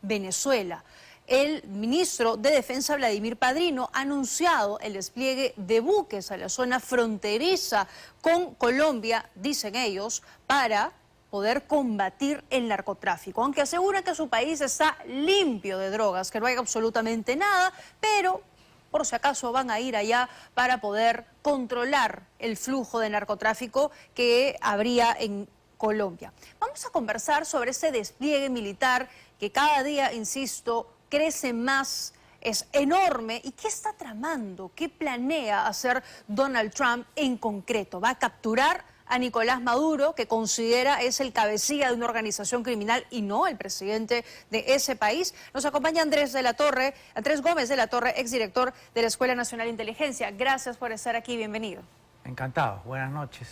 Venezuela. El ministro de Defensa, Vladimir Padrino, ha anunciado el despliegue de buques a la zona fronteriza con Colombia, dicen ellos, para poder combatir el narcotráfico, aunque asegura que su país está limpio de drogas, que no hay absolutamente nada, pero por si acaso van a ir allá para poder controlar el flujo de narcotráfico que habría en Colombia. Vamos a conversar sobre ese despliegue militar que cada día, insisto, crece más, es enorme. ¿Y qué está tramando? ¿Qué planea hacer Donald Trump en concreto? ¿Va a capturar a Nicolás Maduro, que considera es el cabecilla de una organización criminal y no el presidente de ese país? Nos acompaña Andrés Gómez de la Torre, exdirector de la Escuela Nacional de Inteligencia. Gracias por estar aquí, bienvenido. Encantado, buenas noches.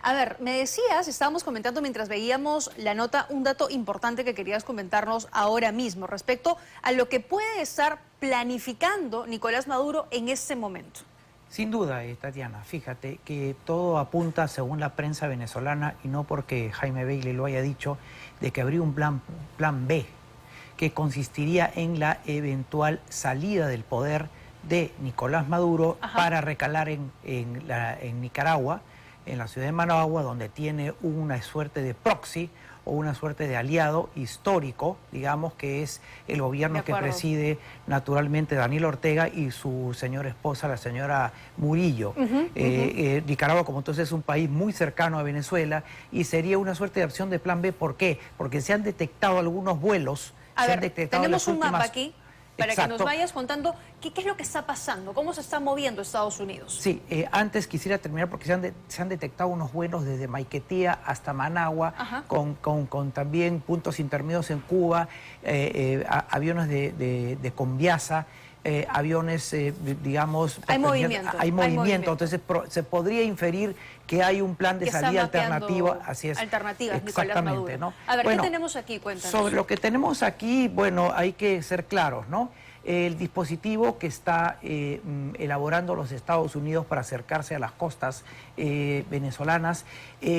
A ver, me decías, estábamos comentando mientras veíamos la nota, un dato importante que querías comentarnos ahora mismo respecto a lo que puede estar planificando Nicolás Maduro en este momento. Sin duda, Tatiana, fíjate que todo apunta, según la prensa venezolana, y no porque Jaime Bailey lo haya dicho, de que habría un plan B, que consistiría en la eventual salida del poder de Nicolás Maduro para recalar en Nicaragua, en la ciudad de Managua, donde tiene una suerte de proxy o una suerte de aliado histórico, digamos, que es el gobierno que preside naturalmente Daniel Ortega y su señora esposa, la señora Murillo. Nicaragua, como entonces, es un país muy cercano a Venezuela y sería una suerte de opción de plan B. ¿Por qué? Porque se han detectado algunos vuelos. Tenemos un mapa aquí para que nos vayas contando qué es lo que está pasando, cómo se está moviendo Estados Unidos. Sí, antes quisiera terminar porque se han detectado unos vuelos desde Maiquetía hasta Managua, con también puntos intermedios en Cuba, aviones de Conviasa, aviones, digamos... Hay movimiento. Hay movimiento, entonces se podría inferir que hay un plan de salida alternativo. Así es. Alternativas, exactamente, Nicolás Maduro. ¿no? A ver, bueno, ¿qué tenemos aquí? Cuéntanos. Sobre lo que tenemos aquí, bueno, hay que ser claros, ¿no? El dispositivo que está elaborando los Estados Unidos para acercarse a las costas venezolanas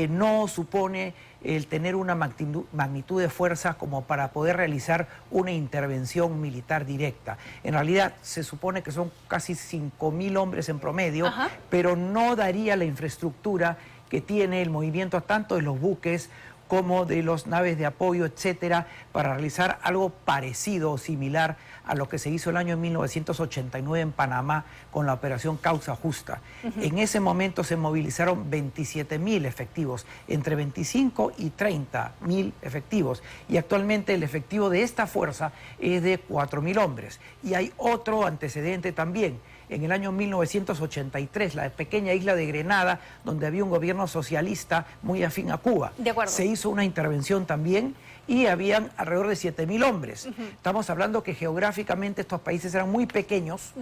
no supone el tener una magnitud de fuerza como para poder realizar una intervención militar directa. En realidad se supone que son casi 5.000 hombres en promedio, pero no daría la infraestructura que tiene el movimiento tanto de los buques como de las naves de apoyo, etcétera, para realizar algo parecido o similar a lo que se hizo el año 1989 en Panamá con la operación Causa Justa. En ese momento se movilizaron 27.000 efectivos, entre 25 y 30.000 efectivos, y actualmente el efectivo de esta fuerza es de 4.000 hombres. Y hay otro antecedente también. En el año 1983, la pequeña isla de Grenada, donde había un gobierno socialista muy afín a Cuba. De acuerdo. Se hizo una intervención también y habían alrededor de 7.000 hombres. Estamos hablando que geográficamente estos países eran muy pequeños,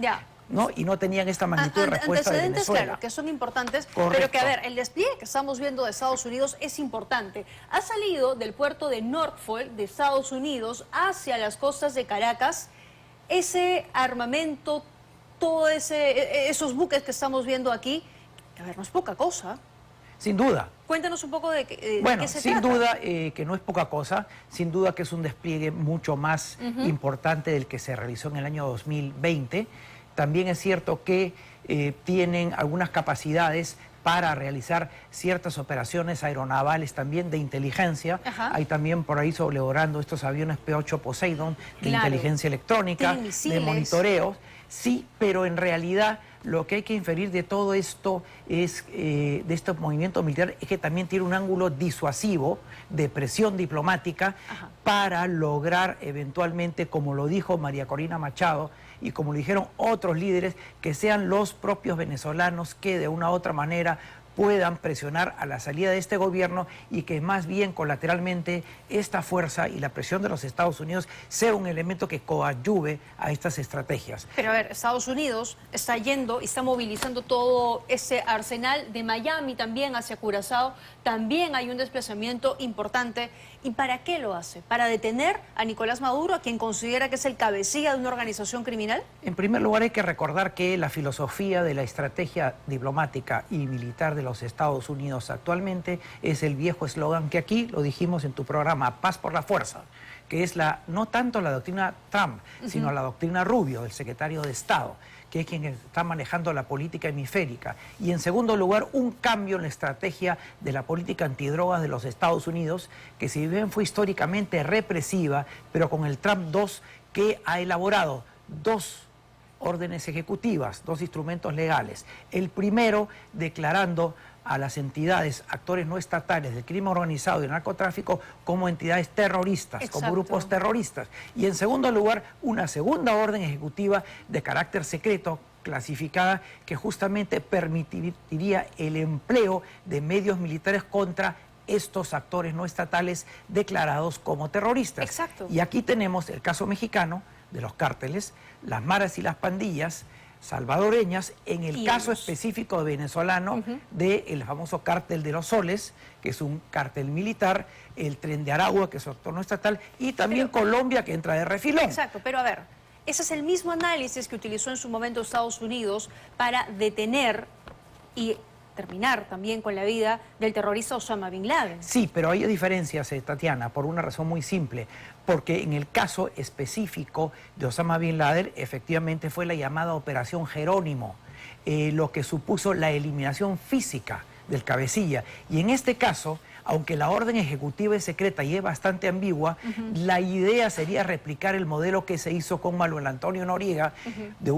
¿no? Y no tenían esta magnitud de respuesta de Venezuela. Claro, que son importantes, correcto, pero que, a ver, el despliegue que estamos viendo de Estados Unidos es importante. Ha salido del puerto de Norfolk, de Estados Unidos, hacia las costas de Caracas, ese armamento, todos esos buques que estamos viendo aquí, a ver, no es poca cosa. Sin duda. Cuéntanos un poco de qué se trata. Sin duda que no es poca cosa, sin duda que es un despliegue mucho más importante del que se realizó en el año 2020. También es cierto que tienen algunas capacidades para realizar ciertas operaciones aeronavales también de inteligencia. Hay también por ahí sobrevolando estos aviones P-8 Poseidon de inteligencia electrónica, de monitoreo. Sí, pero en realidad lo que hay que inferir de todo esto es, de este movimiento militar, es que también tiene un ángulo disuasivo de presión diplomática para lograr eventualmente, como lo dijo María Corina Machado y como lo dijeron otros líderes, que sean los propios venezolanos que de una u otra manera puedan presionar a la salida de este gobierno y que más bien colateralmente esta fuerza y la presión de los Estados Unidos sea un elemento que coadyuve a estas estrategias. Pero a ver, Estados Unidos está yendo y está movilizando todo ese arsenal de Miami también hacia Curazao. También hay un desplazamiento importante. ¿Y para qué lo hace? ¿Para detener a Nicolás Maduro, a quien considera que es el cabecilla de una organización criminal? En primer lugar, hay que recordar que la filosofía de la estrategia diplomática y militar de los Estados Unidos actualmente es el viejo eslogan que aquí lo dijimos en tu programa, paz por la fuerza, que es no tanto la doctrina Trump, sino la doctrina Rubio, el secretario de Estado, que es quien está manejando la política hemisférica. Y en segundo lugar, un cambio en la estrategia de la política antidrogas de los Estados Unidos, que si bien fue históricamente represiva, pero con el Trump 2, que ha elaborado 2 órdenes ejecutivas, 2 instrumentos legales. El primero declarando a las entidades, actores no estatales del crimen organizado y del narcotráfico como entidades terroristas, como grupos terroristas. Y en segundo lugar, una segunda orden ejecutiva de carácter secreto, clasificada, que justamente permitiría el empleo de medios militares contra estos actores no estatales declarados como terroristas. Exacto. Y aquí tenemos el caso mexicano de los cárteles, las maras y las pandillas salvadoreñas, en el caso específico venezolano del famoso cártel de los Soles, que es un cártel militar, el Tren de Aragua, que es un actor no estatal, y también Colombia, que entra de refilón. Exacto, pero a ver, ese es el mismo análisis que utilizó en su momento Estados Unidos para detener y terminar también con la vida del terrorista Osama Bin Laden. Sí, pero hay diferencias, Tatiana, por una razón muy simple, porque en el caso específico de Osama Bin Laden, efectivamente fue la llamada Operación Jerónimo, lo que supuso la eliminación física del cabecilla. Y en este caso, aunque la orden ejecutiva es secreta y es bastante ambigua, la idea sería replicar el modelo que se hizo con Manuel Antonio Noriega, de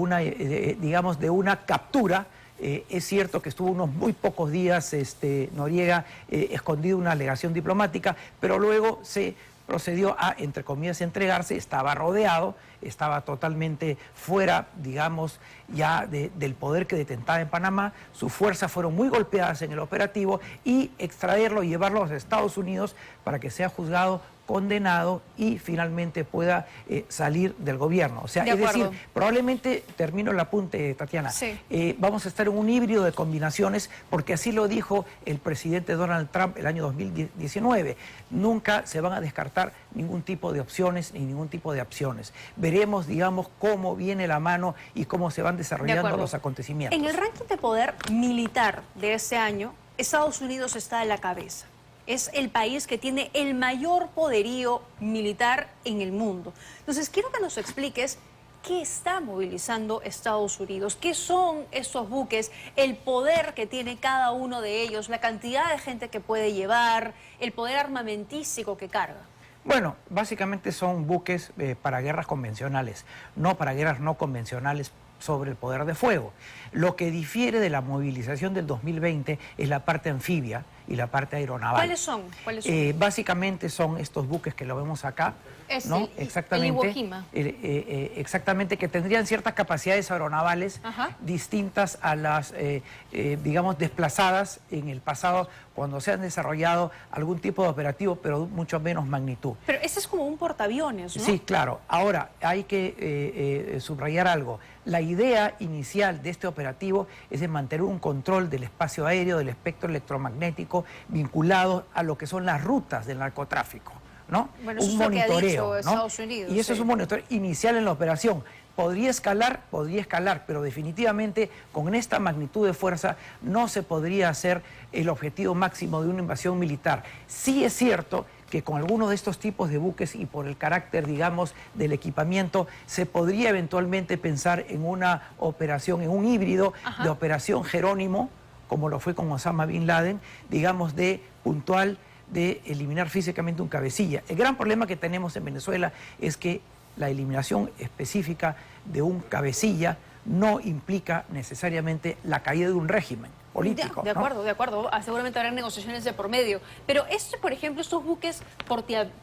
una captura. Es cierto que estuvo unos muy pocos días Noriega escondido en una alegación diplomática, pero luego se procedió a, entre comillas, entregarse, estaba rodeado, estaba totalmente fuera, digamos, ya del poder que detentaba en Panamá, sus fuerzas fueron muy golpeadas en el operativo y extraerlo y llevarlo a los Estados Unidos para que sea juzgado, condenado y finalmente pueda salir del gobierno. O sea, es decir, probablemente, termino el apunte, Tatiana, vamos a estar en un híbrido de combinaciones, porque así lo dijo el presidente Donald Trump el año 2019. Nunca se van a descartar ningún tipo de opciones ni ningún tipo de opciones. Veremos, digamos, cómo viene la mano y cómo se van desarrollando los acontecimientos. En el ranking de poder militar de este año, Estados Unidos está a la cabeza. Es el país que tiene el mayor poderío militar en el mundo. Entonces, quiero que nos expliques qué está movilizando Estados Unidos, qué son estos buques, el poder que tiene cada uno de ellos, la cantidad de gente que puede llevar, el poder armamentístico que carga. Bueno, básicamente son buques para guerras convencionales, no para guerras no convencionales sobre el poder de fuego. Lo que difiere de la movilización del 2020 es la parte anfibia y la parte aeronaval. ¿Cuáles son? Básicamente son estos buques que lo vemos acá, ¿no? Exactamente, exactamente, que tendrían ciertas capacidades aeronavales distintas a las, digamos, desplazadas en el pasado cuando se han desarrollado algún tipo de operativo, pero mucho menos magnitud. Pero ese es como un portaaviones, ¿no? Sí, claro. Ahora, hay que subrayar algo. La idea inicial de este operativo es de mantener un control del espacio aéreo, del espectro electromagnético, vinculado a lo que son las rutas del narcotráfico, ¿no? Bueno, eso es lo que ha dicho Estados Unidos. Y eso es un monitoreo inicial en la operación. Podría escalar, pero definitivamente con esta magnitud de fuerza no se podría hacer el objetivo máximo de una invasión militar. Sí es cierto que con algunos de estos tipos de buques y por el carácter, digamos, del equipamiento, se podría eventualmente pensar en una operación, en un híbrido de operación Jerónimo, como lo fue con Osama Bin Laden, digamos, de puntual, de eliminar físicamente un cabecilla. El gran problema que tenemos en Venezuela es que la eliminación específica de un cabecilla no implica necesariamente la caída de un régimen político. De acuerdo, de acuerdo. Seguramente habrá negociaciones de por medio. Pero por ejemplo, estos buques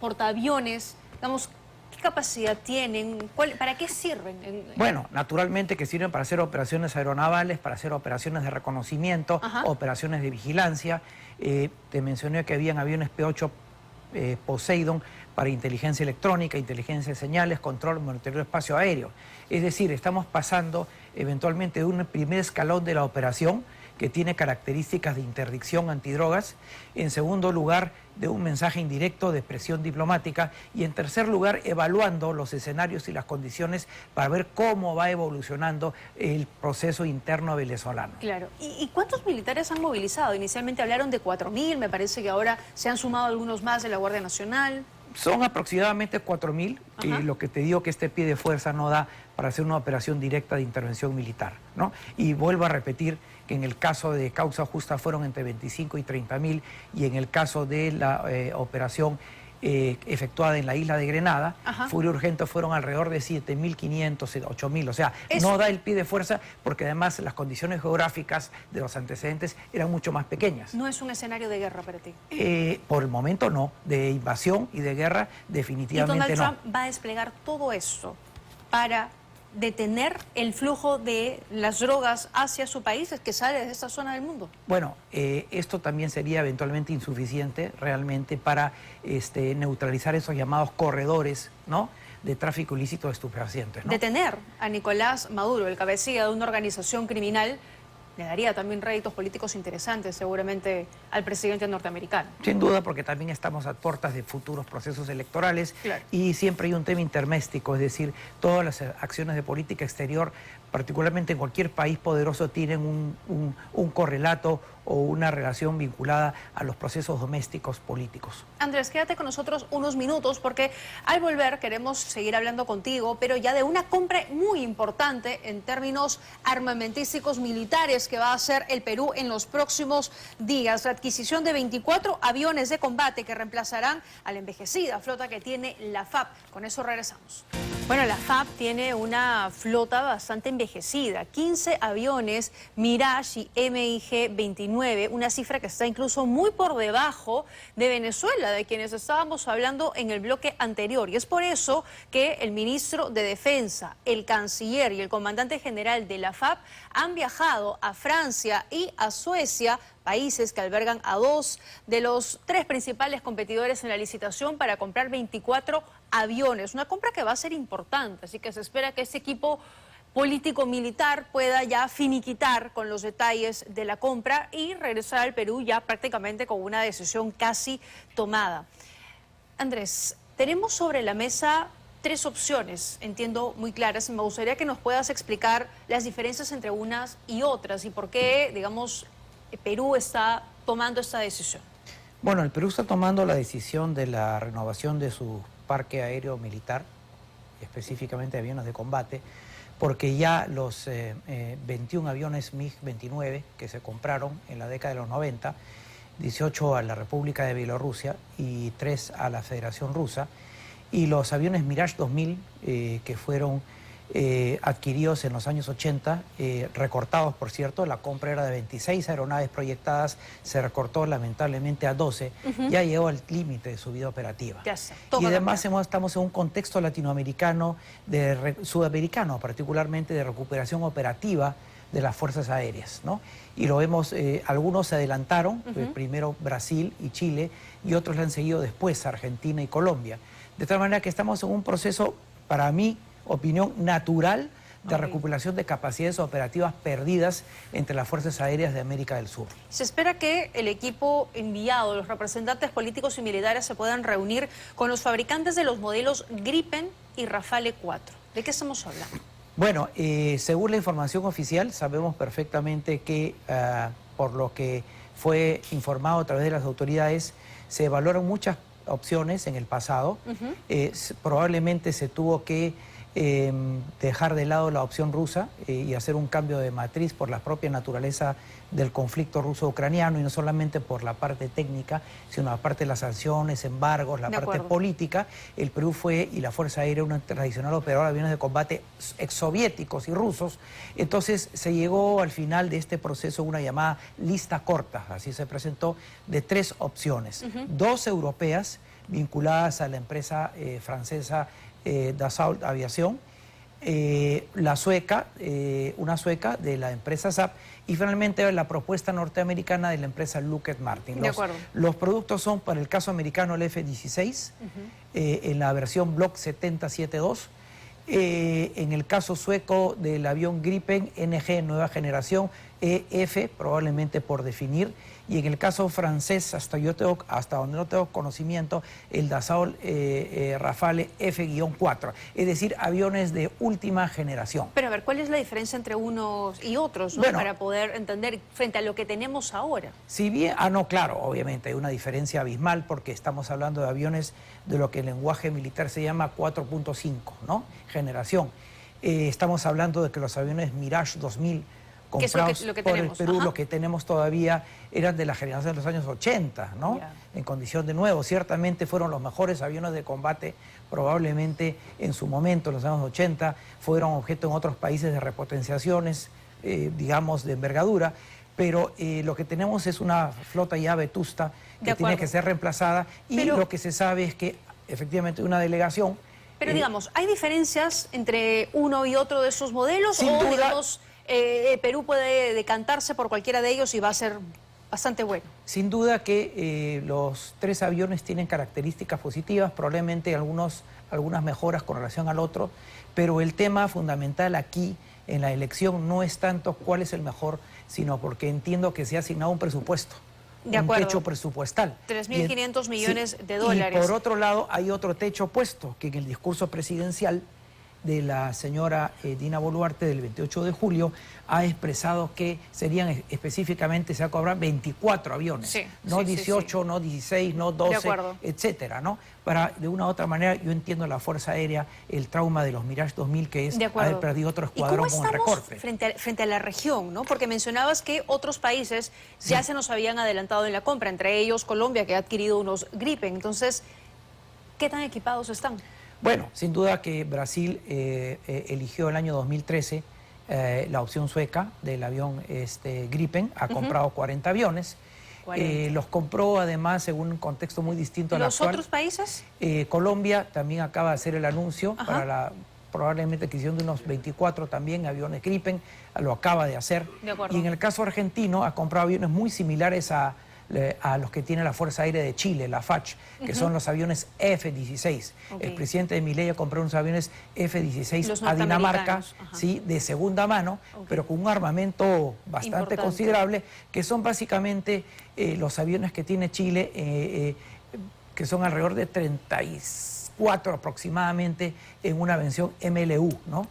portaaviones, digamos, ¿qué capacidad tienen? ¿Para qué sirven? Bueno, naturalmente que sirven para hacer operaciones aeronavales, para hacer operaciones de reconocimiento, operaciones de vigilancia. Te mencioné que habían aviones P-8 Poseidon para inteligencia electrónica, inteligencia de señales, control, monitoreo de espacio aéreo. Es decir, estamos pasando eventualmente de un primer escalón de la operación que tiene características de interdicción antidrogas, en segundo lugar, de un mensaje indirecto de presión diplomática y en tercer lugar, evaluando los escenarios y las condiciones para ver cómo va evolucionando el proceso interno venezolano. Claro. ¿Y cuántos militares han movilizado? Inicialmente hablaron de 4.000, me parece que ahora se han sumado algunos más de la Guardia Nacional. Son aproximadamente 4.000, y lo que te digo que este pie de fuerza no da para hacer una operación directa de intervención militar, ¿no? Y vuelvo a repetir que en el caso de causa justa fueron entre 25 y 30.000, y en el caso de la operación efectuada en la isla de Grenada, Furia Urgente, fueron alrededor de 7.500, 8.000, o sea, no da el pie de fuerza porque además las condiciones geográficas de los antecedentes eran mucho más pequeñas. ¿No es un escenario de guerra para ti? Por el momento no, de invasión y de guerra definitivamente no. ¿Y Donald Trump va a desplegar todo esto para detener el flujo de las drogas hacia su país, que sale de esta zona del mundo? Bueno, esto también sería eventualmente insuficiente realmente para neutralizar esos llamados corredores, ¿no?, de tráfico ilícito de estupefacientes, ¿no? Detener a Nicolás Maduro, el cabecilla de una organización criminal, le daría también réditos políticos interesantes seguramente al presidente norteamericano. Sin duda, porque también estamos a puertas de futuros procesos electorales, claro, y siempre hay un tema interméstico, es decir, todas las acciones de política exterior, particularmente en cualquier país poderoso, tienen un correlato o una relación vinculada a los procesos domésticos políticos. Andrés, quédate con nosotros unos minutos porque al volver queremos seguir hablando contigo, pero ya de una compra muy importante en términos armamentísticos militares que va a hacer el Perú en los próximos días. La adquisición de 24 aviones de combate que reemplazarán a la envejecida flota que tiene la FAB. Con eso regresamos. Bueno, la FAB tiene una flota bastante envejecida, 15 aviones Mirage y MiG-29, una cifra que está incluso muy por debajo de Venezuela, de quienes estábamos hablando en el bloque anterior. Y es por eso que el ministro de Defensa, el canciller y el comandante general de la FAB han viajado a Francia y a Suecia, países que albergan a 2 de los 3 principales competidores en la licitación para comprar 24 aviones. Una compra que va a ser importante, así que se espera que este equipo político-militar pueda ya finiquitar con los detalles de la compra y regresar al Perú ya prácticamente con una decisión casi tomada. Andrés, tenemos sobre la mesa 3 opciones, entiendo, muy claras. Me gustaría que nos puedas explicar las diferencias entre unas y otras y por qué, digamos, Perú está tomando esta decisión. Bueno, el Perú está tomando la decisión de la renovación de su parque aéreo militar, específicamente aviones de combate, porque ya los 21 aviones MiG-29 que se compraron en la década de los 90, 18 a la República de Bielorrusia y 3 a la Federación Rusa, y los aviones Mirage 2000 que fueron adquiridos en los años 80, recortados, por cierto, la compra era de 26 aeronaves proyectadas, se recortó lamentablemente a 12, ya llegó al límite de su vida operativa. Y además estamos en un contexto latinoamericano, sudamericano particularmente, de recuperación operativa de las fuerzas aéreas, ¿no? Y lo vemos, algunos se adelantaron, primero Brasil y Chile, y otros le han seguido después, Argentina y Colombia. De tal manera que estamos en un proceso, para mí, opinión natural de recuperación de capacidades operativas perdidas entre las Fuerzas Aéreas de América del Sur. Se espera que el equipo enviado, los representantes políticos y militares se puedan reunir con los fabricantes de los modelos Gripen y Rafale 4. ¿De qué estamos hablando? Bueno, según la información oficial, sabemos perfectamente que, por lo que fue informado a través de las autoridades, se evaluaron muchas opciones en el pasado. Probablemente se tuvo que dejar de lado la opción rusa y hacer un cambio de matriz por la propia naturaleza del conflicto ruso-ucraniano, y no solamente por la parte técnica, sino la parte de las sanciones, embargos, la parte política. El Perú fue, y la Fuerza Aérea, una tradicional operadora de aviones de combate exsoviéticos y rusos. Entonces se llegó al final de este proceso una llamada lista corta, así se presentó, de 3 opciones. 2 europeas vinculadas a la empresa francesa Dassault Aviación, la sueca, una sueca de la empresa SAP, y finalmente la propuesta norteamericana de la empresa Lockheed Martin. Los productos son, para el caso americano, el F-16, en la versión Block 7072, en el caso sueco del avión Gripen NG nueva generación, EF, probablemente por definir, y en el caso francés, hasta donde no tengo conocimiento, el Dassault Rafale F-4, es decir, aviones de última generación. Pero a ver, ¿cuál es la diferencia entre unos y otros, ¿no? Bueno, para poder entender frente a lo que tenemos ahora? Si bien, no, claro, obviamente hay una diferencia abismal porque estamos hablando de aviones de lo que en lenguaje militar se llama 4.5, ¿no? Generación. Estamos hablando de que los aviones Mirage 2000 comprados lo que por el tenemos. Perú, Ajá. lo que tenemos todavía eran de la generación de los años 80, ¿no? Ya. En condición de nuevo. Ciertamente fueron los mejores aviones de combate, probablemente en su momento, en los años 80, fueron objeto en otros países de repotenciaciones, digamos, de envergadura, pero lo que tenemos es una flota ya vetusta que tiene que ser reemplazada y lo que se sabe es que efectivamente una delegación... Pero digamos, ¿hay diferencias entre uno y otro de esos modelos? Sin ¿O duda, digamos, Perú puede decantarse por cualquiera de ellos y va a ser bastante bueno? Sin duda que los tres aviones tienen características positivas, probablemente algunas mejoras con relación al otro, pero el tema fundamental aquí en la elección no es tanto cuál es el mejor, sino porque entiendo que se ha asignado un presupuesto. De acuerdo. Un techo presupuestal. 3.500 millones de dólares. Y por otro lado hay otro techo puesto, que en el discurso presidencial de la señora Dina Boluarte del 28 de julio ha expresado que serían específicamente, se va a cobrar 24 aviones, sí, no sí, 18, sí. no 16, no 12, etcétera, ¿no? Para, de una u otra manera, yo entiendo la Fuerza Aérea, el trauma de los Mirage 2000, que es haber perdido otro escuadrón con el recorte. Frente a la región, ¿no? Porque mencionabas que otros países ya se nos habían adelantado en la compra, entre ellos Colombia, que ha adquirido unos Gripen. Entonces, ¿qué tan equipados están? Bueno, sin duda que Brasil eligió el año 2013 la opción sueca del avión Gripen, ha comprado 40 aviones. 40. Los compró además en un contexto muy distinto al actual. ¿Los otros países? Colombia también acaba de hacer el anuncio para la probablemente adquisición de unos 24 también aviones Gripen, lo acaba de hacer. Y en el caso argentino ha comprado aviones muy similares a los que tiene la Fuerza Aérea de Chile, la FACH, que son los aviones F-16. El presidente de Milei compró unos aviones F-16 a Dinamarca, ¿sí? De segunda mano, pero con un armamento bastante considerable, que son básicamente los aviones que tiene Chile, que son alrededor de 34 aproximadamente en una versión MLU, ¿no?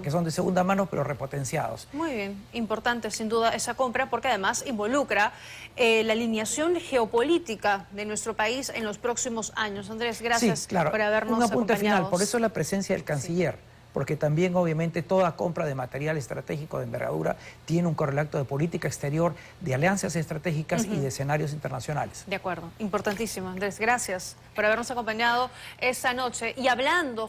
Que son de segunda mano pero repotenciados. Muy bien, importante sin duda esa compra porque además involucra la alineación geopolítica de nuestro país en los próximos años. Andrés, gracias por habernos acompañado. Un apunte final, por eso la presencia del canciller. Porque también obviamente toda compra de material estratégico de envergadura tiene un correlato de política exterior, de alianzas estratégicas y de escenarios internacionales. De acuerdo, importantísimo. Andrés, gracias por habernos acompañado esta noche. Y hablando